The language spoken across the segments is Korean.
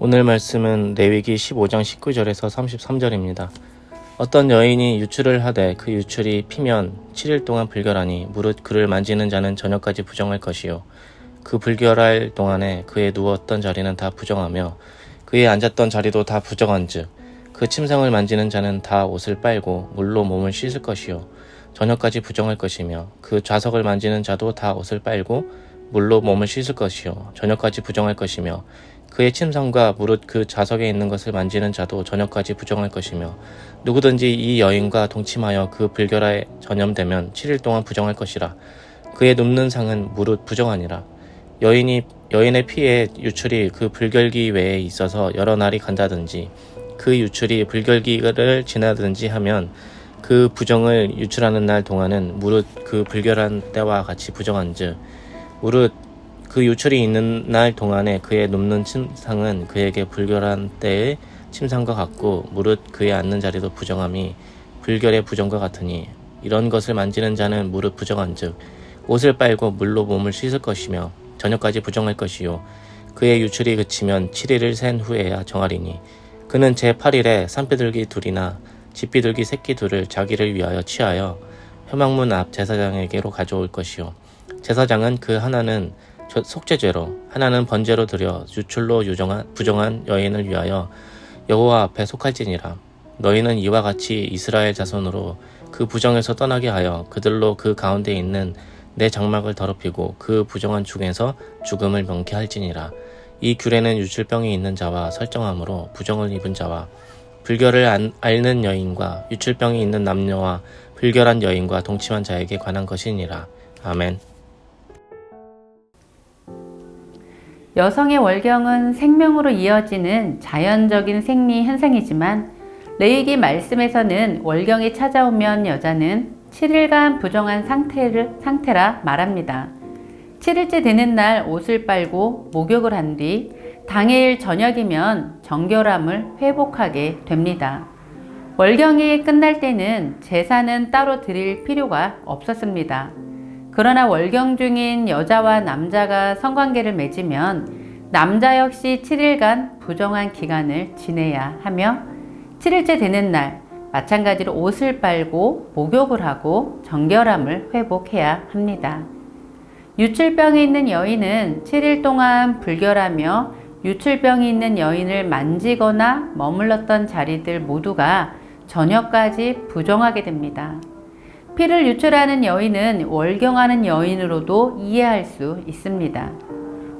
오늘 말씀은 레위기 15장 19절에서 33절입니다. 어떤 여인이 유출을 하되 그 유출이 피면 7일 동안 불결하니 무릇 그를 만지는 자는 저녁까지 부정할 것이요 그 불결할 동안에 그의 누웠던 자리는 다 부정하며 그의 앉았던 자리도 다 부정한즉 그 침상을 만지는 자는 다 옷을 빨고 물로 몸을 씻을 것이요 저녁까지 부정할 것이며 그 좌석을 만지는 자도 다 옷을 빨고 물로 몸을 씻을 것이요 저녁까지 부정할 것이며 그의 침상과 무릇 그 좌석에 있는 것을 만지는 자도 저녁까지 부정할 것이며 누구든지 이 여인과 동침하여 그 불결에 전염되면 7일 동안 부정할 것이라. 그의 눕는 상은 무릇 부정하니라. 여인의 피에 유출이 그 불결기 외에 있어서 여러 날이 간다든지 그 유출이 불결기를 지나든지 하면 그 부정을 유출하는 날 동안은 무릇 그 불결한 때와 같이 부정한즉 무릇 그 유출이 있는 날 동안에 그의 눕는 침상은 그에게 불결한 때의 침상과 같고 무릇 그의 앉는 자리도 부정함이 불결의 부정과 같으니 이런 것을 만지는 자는 무릇 부정한즉 옷을 빨고 물로 몸을 씻을 것이며 저녁까지 부정할 것이요 그의 유출이 그치면 7일을 센 후에야 정하리니 그는 제8일에 산비둘기 둘이나 집비둘기 새끼 둘을 자기를 위하여 취하여 회막문 앞 제사장에게로 가져올 것이요 제사장은 그 하나는 속죄죄로 하나는 번제로 드려 유출로 부정한 여인을 위하여 여호와 앞에 속할지니라. 너희는 이와 같이 이스라엘 자손으로 그 부정에서 떠나게 하여 그들로 그 가운데 있는 내 장막을 더럽히고 그 부정한 중에서 죽음을 명쾌할지니라. 이 규례는 유출병이 있는 자와 설정함으로 부정을 입은 자와 불결을 앓는 여인과 유출병이 있는 남녀와 불결한 여인과 동침한 자에게 관한 것이니라. 아멘. 여성의 월경은 생명으로 이어지는 자연적인 생리 현상이지만 레위기 말씀에서는 월경이 찾아오면 여자는 7일간 부정한 상태라 말합니다. 7일째 되는 날 옷을 빨고 목욕을 한 뒤 당일 저녁이면 정결함을 회복하게 됩니다. 월경이 끝날 때는 제사는 따로 드릴 필요가 없었습니다. 그러나 월경 중인 여자와 남자가 성관계를 맺으면 남자 역시 7일간 부정한 기간을 지내야 하며 7일째 되는 날 마찬가지로 옷을 빨고 목욕을 하고 정결함을 회복해야 합니다. 유출병이 있는 여인은 7일 동안 불결하며 유출병이 있는 여인을 만지거나 머물렀던 자리들 모두가 저녁까지 부정하게 됩니다. 피를 유출하는 여인은 월경하는 여인으로도 이해할 수 있습니다.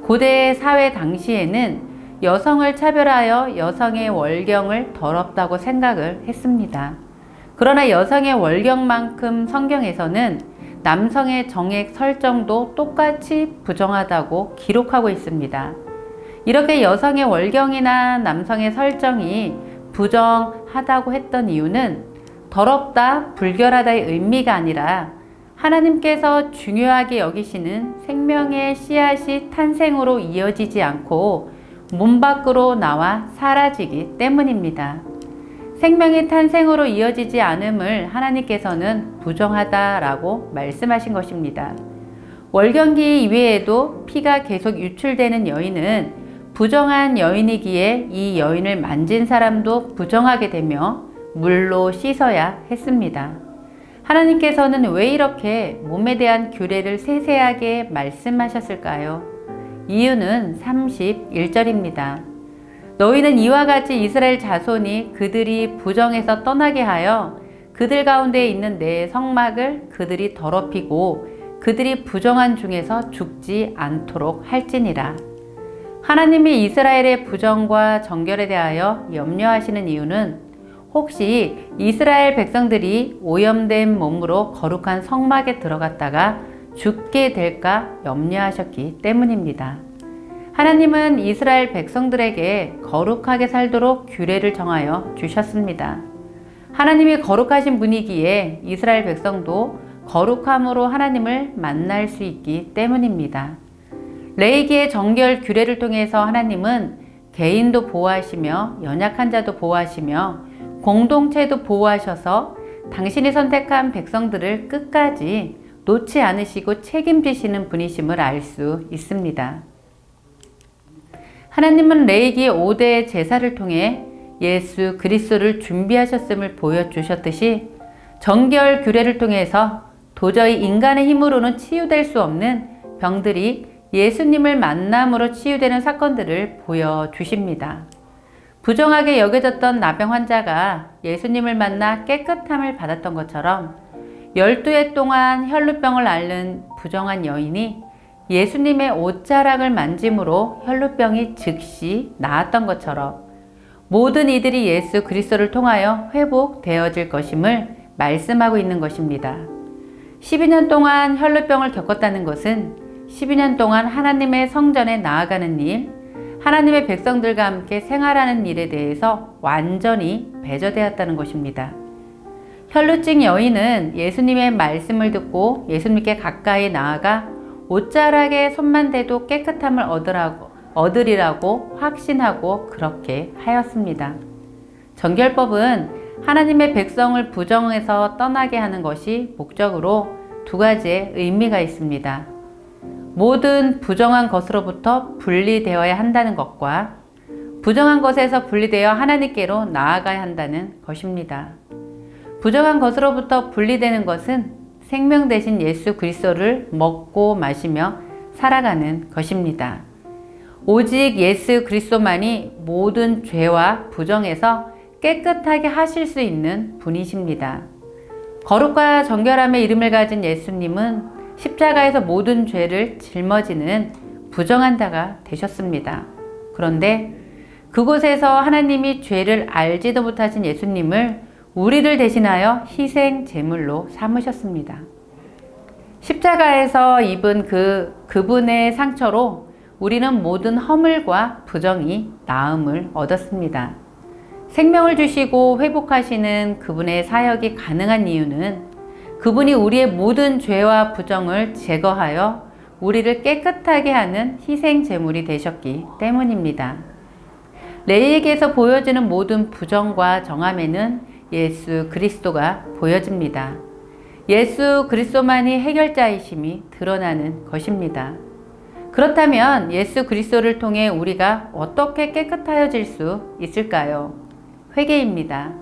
고대 사회 당시에는 여성을 차별하여 여성의 월경을 더럽다고 생각을 했습니다. 그러나 여성의 월경만큼 성경에서는 남성의 정액 설정도 똑같이 부정하다고 기록하고 있습니다. 이렇게 여성의 월경이나 남성의 설정이 부정하다고 했던 이유는 더럽다, 불결하다의 의미가 아니라 하나님께서 중요하게 여기시는 생명의 씨앗이 탄생으로 이어지지 않고 문 밖으로 나와 사라지기 때문입니다. 생명의 탄생으로 이어지지 않음을 하나님께서는 부정하다라고 말씀하신 것입니다. 월경기 이외에도 피가 계속 유출되는 여인은 부정한 여인이기에 이 여인을 만진 사람도 부정하게 되며 물로 씻어야 했습니다. 하나님께서는 왜 이렇게 몸에 대한 규례를 세세하게 말씀하셨을까요? 이유는 31절입니다. 너희는 이와 같이 이스라엘 자손이 그들이 부정해서 떠나게 하여 그들 가운데 있는 내 성막을 그들이 더럽히고 그들이 부정한 중에서 죽지 않도록 할지니라. 하나님이 이스라엘의 부정과 정결에 대하여 염려하시는 이유는 혹시 이스라엘 백성들이 오염된 몸으로 거룩한 성막에 들어갔다가 죽게 될까 염려하셨기 때문입니다. 하나님은 이스라엘 백성들에게 거룩하게 살도록 규례를 정하여 주셨습니다. 하나님이 거룩하신 분이기에 이스라엘 백성도 거룩함으로 하나님을 만날 수 있기 때문입니다. 레위기의 정결 규례를 통해서 하나님은 개인도 보호하시며 연약한 자도 보호하시며 공동체도 보호하셔서 당신이 선택한 백성들을 끝까지 놓지 않으시고 책임지시는 분이심을 알 수 있습니다. 하나님은 레위기 5대 제사를 통해 예수 그리스도를 준비하셨음을 보여주셨듯이 정결 규례를 통해서 도저히 인간의 힘으로는 치유될 수 없는 병들이 예수님을 만남으로 치유되는 사건들을 보여주십니다. 부정하게 여겨졌던 나병 환자가 예수님을 만나 깨끗함을 받았던 것처럼 12해 동안 혈루병을 앓는 부정한 여인이 예수님의 옷자락을 만짐으로 혈루병이 즉시 나았던 것처럼 모든 이들이 예수 그리스도를 통하여 회복되어질 것임을 말씀하고 있는 것입니다. 12년 동안 혈루병을 겪었다는 것은 12년 동안 하나님의 성전에 나아가는 일, 하나님의 백성들과 함께 생활하는 일에 대해서 완전히 배제되었다는 것입니다. 혈루증 여인은 예수님의 말씀을 듣고 예수님께 가까이 나아가 옷자락에 손만 대도 깨끗함을 얻으리라고 확신하고 그렇게 하였습니다. 정결법은 하나님의 백성을 부정에서 떠나게 하는 것이 목적으로 두 가지의 의미가 있습니다. 모든 부정한 것으로부터 분리되어야 한다는 것과 부정한 것에서 분리되어 하나님께로 나아가야 한다는 것입니다. 부정한 것으로부터 분리되는 것은 생명 대신 예수 그리스도를 먹고 마시며 살아가는 것입니다. 오직 예수 그리스도만이 모든 죄와 부정에서 깨끗하게 하실 수 있는 분이십니다. 거룩과 정결함의 이름을 가진 예수님은 십자가에서 모든 죄를 짊어지는 부정한 자가 되셨습니다. 그런데 그곳에서 하나님이 죄를 알지도 못하신 예수님을 우리를 대신하여 희생 제물로 삼으셨습니다. 십자가에서 입은 그분의 상처로 우리는 모든 허물과 부정이 나음을 얻었습니다. 생명을 주시고 회복하시는 그분의 사역이 가능한 이유는 그분이 우리의 모든 죄와 부정을 제거하여 우리를 깨끗하게 하는 희생 제물이 되셨기 때문입니다. 레위기에서 보여지는 모든 부정과 정함에는 예수 그리스도가 보여집니다. 예수 그리스도만이 해결자이심이 드러나는 것입니다. 그렇다면 예수 그리스도를 통해 우리가 어떻게 깨끗하여질 수 있을까요? 회개입니다.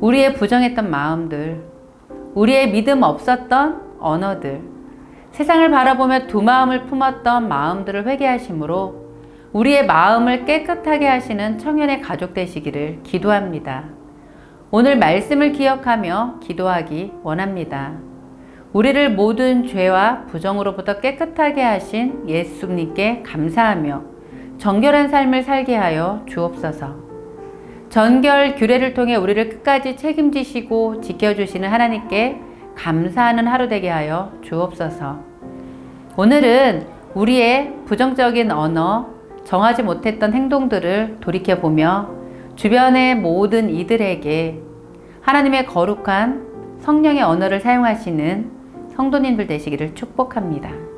우리의 부정했던 마음들, 우리의 믿음 없었던 언어들, 세상을 바라보며 두 마음을 품었던 마음들을 회개하심으로 우리의 마음을 깨끗하게 하시는 청년의 가족 되시기를 기도합니다. 오늘 말씀을 기억하며 기도하기 원합니다. 우리를 모든 죄와 부정으로부터 깨끗하게 하신 예수님께 감사하며 정결한 삶을 살게 하여 주옵소서. 정결 규례를 통해 우리를 끝까지 책임지시고 지켜주시는 하나님께 감사하는 하루 되게 하여 주옵소서. 오늘은 우리의 부정적인 언어, 정하지 못했던 행동들을 돌이켜보며 주변의 모든 이들에게 하나님의 거룩한 성령의 언어를 사용하시는 성도님들 되시기를 축복합니다.